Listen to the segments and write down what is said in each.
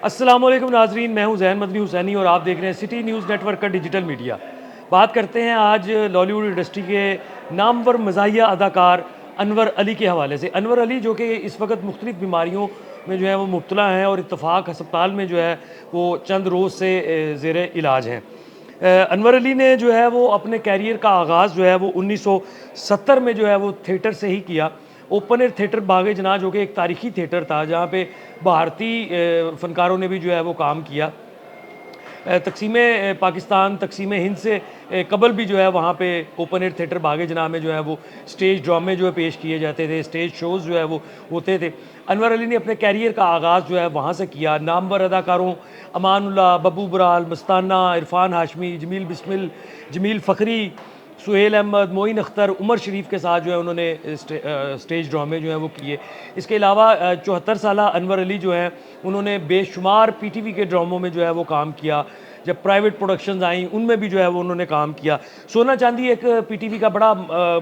अस्सलाम वालेकुम नाजरीन, मैं हूं ज़ैन मदनी हुसैनी और आप देख रहे हैं सिटी न्यूज़ नेटवर्क का डिजिटल मीडिया। बात करते हैं आज लॉलीवुड इंडस्ट्री के नामवर मज़ाहिया अदाकार अनवर अली के हवाले से। अनवर अली जो कि इस वक्त मुख्तलिफ़ बीमारियों में जो है वो मुब्तला हैं और इत्तफ़ाक अस्पताल में जो है वो चंद रोज़ से ज़ेर इलाज हैं। अनवर अली ने जो है वो अपने कैरियर का आगाज़ जो है वो 1970 में जो है वो थिएटर से ही किया। ओपन एयर थिएटर बाग़ जनाह जो कि एक तारीख़ी थिएटर था, जहाँ पे भारतीय फ़नकारों ने भी जो है वो काम किया। तक़सीम पाकिस्तान, तक़सीम हिंद से कबल भी जो है वहाँ पे ओपन एयर थिएटर बाग़ जनाह में जो है वो स्टेज ड्रामे जो है पेश किए जाते थे, स्टेज शोज़ जो है वो होते थे। अनवर अली ने अपने कैरियर का आगाज़ जो है वहाँ से किया। नामवर अदाकारों अमानुल्लाह, बब्बू बराल, मस्ताना, इरफ़ान हाशमी, जमील बिस्मिल, जमील फ़खरी, सुहेल अहमद, मोइन अख्तर, उमर शरीफ के साथ जो है उन्होंने स्टेज ड्रामे जो हैं वो किए। इसके अलावा 74 साला अनवर अली जो हैं उन्होंने बेशुमार पीटीवी के ड्रामों में जो है वो काम किया। जब प्राइवेट प्रोडक्शंस आई उनमें भी जो है वो उन्होंने काम किया। सोना चांदी एक पीटीवी का बड़ा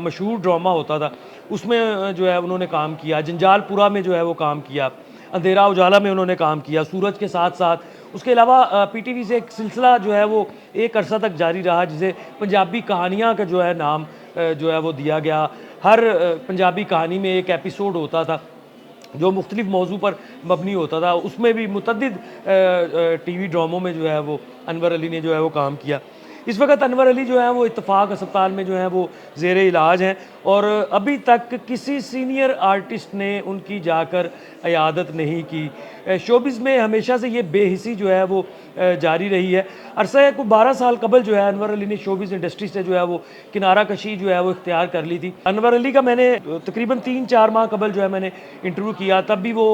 मशहूर ड्रामा होता था, उसमें जो है उन्होंने काम किया। जंजालपुरा में जो है वो काम किया। अंधेरा उजाला में उन्होंने काम किया, सूरज के साथ साथ। उसके अलावा पीटीवी से एक सिलसिला जो है वो एक अरसा तक जारी रहा, जिसे पंजाबी कहानियाँ का जो है नाम जो है वो दिया गया। हर पंजाबी कहानी में एक एपिसोड होता था जो मुख्तलिफ मौजू पर मबनी होता था। उसमें भी मुतअद्दिद टीवी ड्रामों में जो है वो अनवर अली ने जो है वो काम किया। इस वक्त अनवर अली जो है वो इत्तफ़ाक अस्पताल में जो है वो ज़ेर इलाज हैं और अभी तक किसी सीनियर आर्टिस्ट ने उनकी जाकर इयादत नहीं की। शोबिज़ में हमेशा से ये बेहिसी जो है वो जारी रही है। अरसा को 12 साल कबल जो है अनवर अली ने शोबिज़ इंडस्ट्री से जो है वो किनारा कशी जो है वो इख्तियार कर ली थी। अनवर अली का मैंने तकरीबन 3-4 माह कबल जो है मैंने इंटरव्यू किया, तब भी वो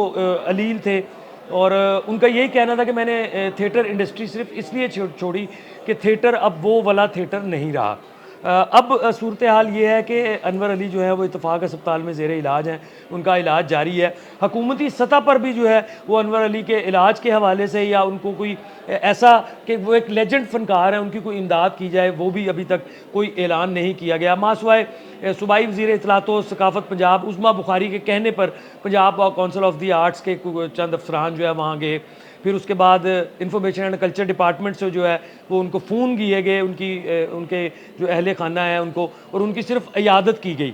अलील थे और उनका यही कहना था कि मैंने थिएटर इंडस्ट्री सिर्फ इसलिए छोड़ी कि थिएटर अब वो वाला थिएटर नहीं रहा। अब सूरत हाल ये है कि अनवर अली जो है वो इत्तफ़ाक अस्पताल में ज़ेर इलाज हैं, उनका इलाज जारी है। हुकूमती सतह पर भी जो है वो अनवर अली के इलाज के हवाले से या उनको कोई ऐसा कि वो एक लेजेंड फ़नकार हैं, उनकी कोई इमदाद की जाए, वो भी अभी तक कोई ऐलान नहीं किया गया। मासवाए सूबाई वज़ीर इत्तलात व सकाफ़त पंजाब उस्मा बुखारी के कहने पर Punjab council of the arts के चंद अफसरान जो है वहाँ गए। फिर उसके बाद इंफॉर्मेशन एंड कल्चर डिपार्टमेंट से जो है वो उनको फ़ोन किए गए, उनके जो अहले खाना है उनको, और उनकी सिर्फ इयादत की गई।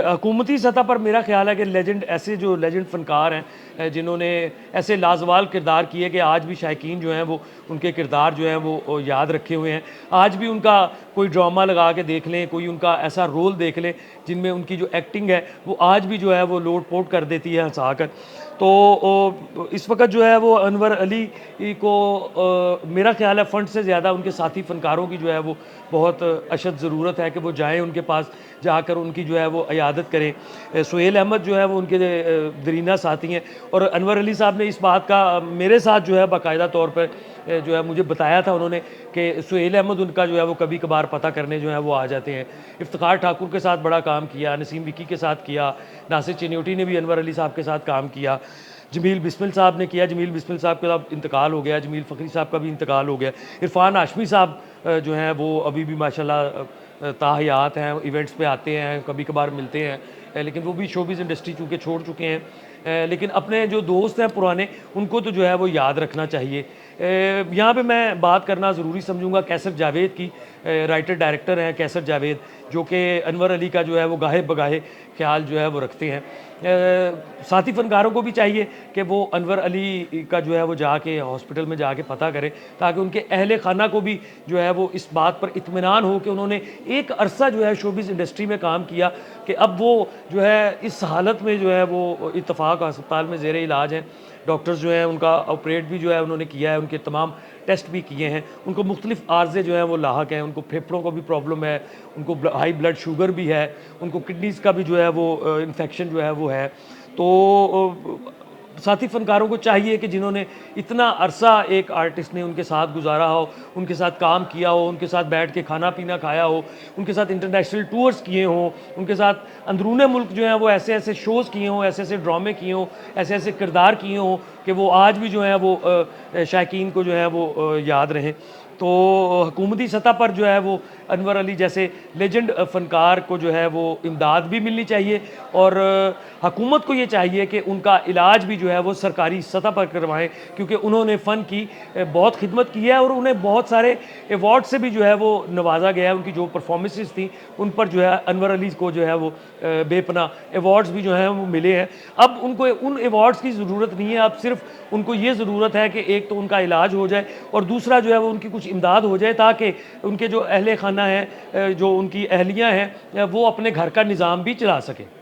हुकूमती सतह पर मेरा ख्याल है कि लेजेंड ऐसे जो लेजेंड फ़नकार हैं जिन्होंने ऐसे लाजवाल किरदार किए कि आज भी शायकीन जो हैं वो उनके किरदार जो हैं वो याद रखे हुए हैं। आज भी उनका कोई ड्रामा लगा के देख लें, कोई उनका ऐसा रोल देख लें जिनमें उनकी जो एक्टिंग है वो आज भी जो है वो लोट पोट कर देती है हँसा कर। तो इस वक्त जो है वो अनवर अली को मेरा ख्याल है फ़ंड से ज़्यादा उनके साथी फ़नकारों की जो है वो बहुत अशद ज़रूरत है कि वो जाएँ उनके पास, जाकर उनकी जो है वो इयादत करें। सुहेल अहमद जो है वो उनके दरीना साथी हैं और अनवर अली साहब ने इस बात का मेरे साथ जो है बाकायदा तौर पर जो है मुझे बताया था उन्होंने कि सुहेल अहमद उनका जो है वो कभी कभार पता करने जो है वो आ जाते हैं। इफ्तिखार ठाकुर के साथ बड़ा काम किया, नसीम विकी के साथ किया, नासिर चिन्योटी ने भी अनवर अली साहब के साथ काम किया, जमील बिस्मिल साहब ने किया। जमील बिस्मिल साहब का इंतकाल हो गया, जमील फ़खरी साहब का भी इंतकाल हो गया। इरफ़ान हाशमी साहब जो हैं वो अभी भी माशाल्लाह ताहयात हैं, इवेंट्स पे आते हैं, कभी कभार मिलते हैं, लेकिन वो भी शोबिज़ इंडस्ट्री चूँकि छोड़ चुके हैं। लेकिन अपने जो दोस्त हैं पुराने, उनको तो जो है वो याद रखना चाहिए। यहाँ पे मैं बात करना ज़रूरी समझूंगा कैसर जावेद की। राइटर डायरेक्टर हैं कैसर जावेद, जो कि अनवर अली का जो है वो गाहे बगाहे ख्याल जो है वो रखते हैं। साथी फ़नकारों को भी चाहिए कि वो अनवर अली का जो है वो जाके हॉस्पिटल में जाके पता करें, ताकि उनके अहले खाना को भी जो है वो इस बात पर इत्मीनान हो कि उन्होंने एक अरसा जो है शोबिज़ इंडस्ट्री में काम किया कि अब वो जो है इस हालत में जो है वो इत्तफ़ाक अस्पताल में ज़ेर इलाज हैं। डॉक्टर्स जो हैं उनका ऑपरेट भी जो है उन्होंने किया है, उनके तमाम टेस्ट भी किए हैं। उनको मुख्तलिफ़ आर्ज़े जो हैं वो लाहक हैं, उनको फेफड़ों को भी प्रॉब्लम है, उनको हाई ब्लड शुगर भी है, उनको किडनीज़ का भी जो है वो इन्फेक्शन जो है वो है। तो साथी फ़नकारों को चाहिए कि जिन्होंने इतना अरसा एक आर्टिस्ट ने उनके साथ गुजारा हो, उनके साथ काम किया हो, उनके साथ बैठ के खाना पीना खाया हो, उनके साथ इंटरनेशनल टूर्स किए हों, उनके साथ अंदरूने मुल्क जो हैं वो ऐसे ऐसे शोज़ किए हों, ऐसे ऐसे ड्रामे किए हों, ऐसे ऐसे किरदार किए हों कि वो आज भी जो है वो शायकीन को जो है वो याद रहें। तो हुकूमती सतह पर जो है वो अनवर अली जैसे लेजेंड फ़नकार को जो है वो इमदाद भी मिलनी चाहिए, और हुकूमत को ये चाहिए कि उनका इलाज भी जो है वो सरकारी सतह पर करवाएं, क्योंकि उन्होंने फ़न की बहुत खिदमत की है और उन्हें बहुत सारे अवार्ड से भी जो है वो नवाजा गया है। उनकी जो परफॉर्मेंसेस थी उन पर जो है अनवर अली को जो है वो बेपनाह अवार्ड्स भी जो हैं वो मिले हैं। अब उनको उन अवार्ड्स की ज़रूरत नहीं है, अब सिर्फ उनको ये ज़रूरत है कि एक तो उनका इलाज हो जाए और दूसरा जो है वो उनकी कुछ इमदाद हो जाए, ताकि उनके जो अहले खाना है, जो उनकी अहलियाँ हैं, वो अपने घर का निज़ाम भी चला सकें।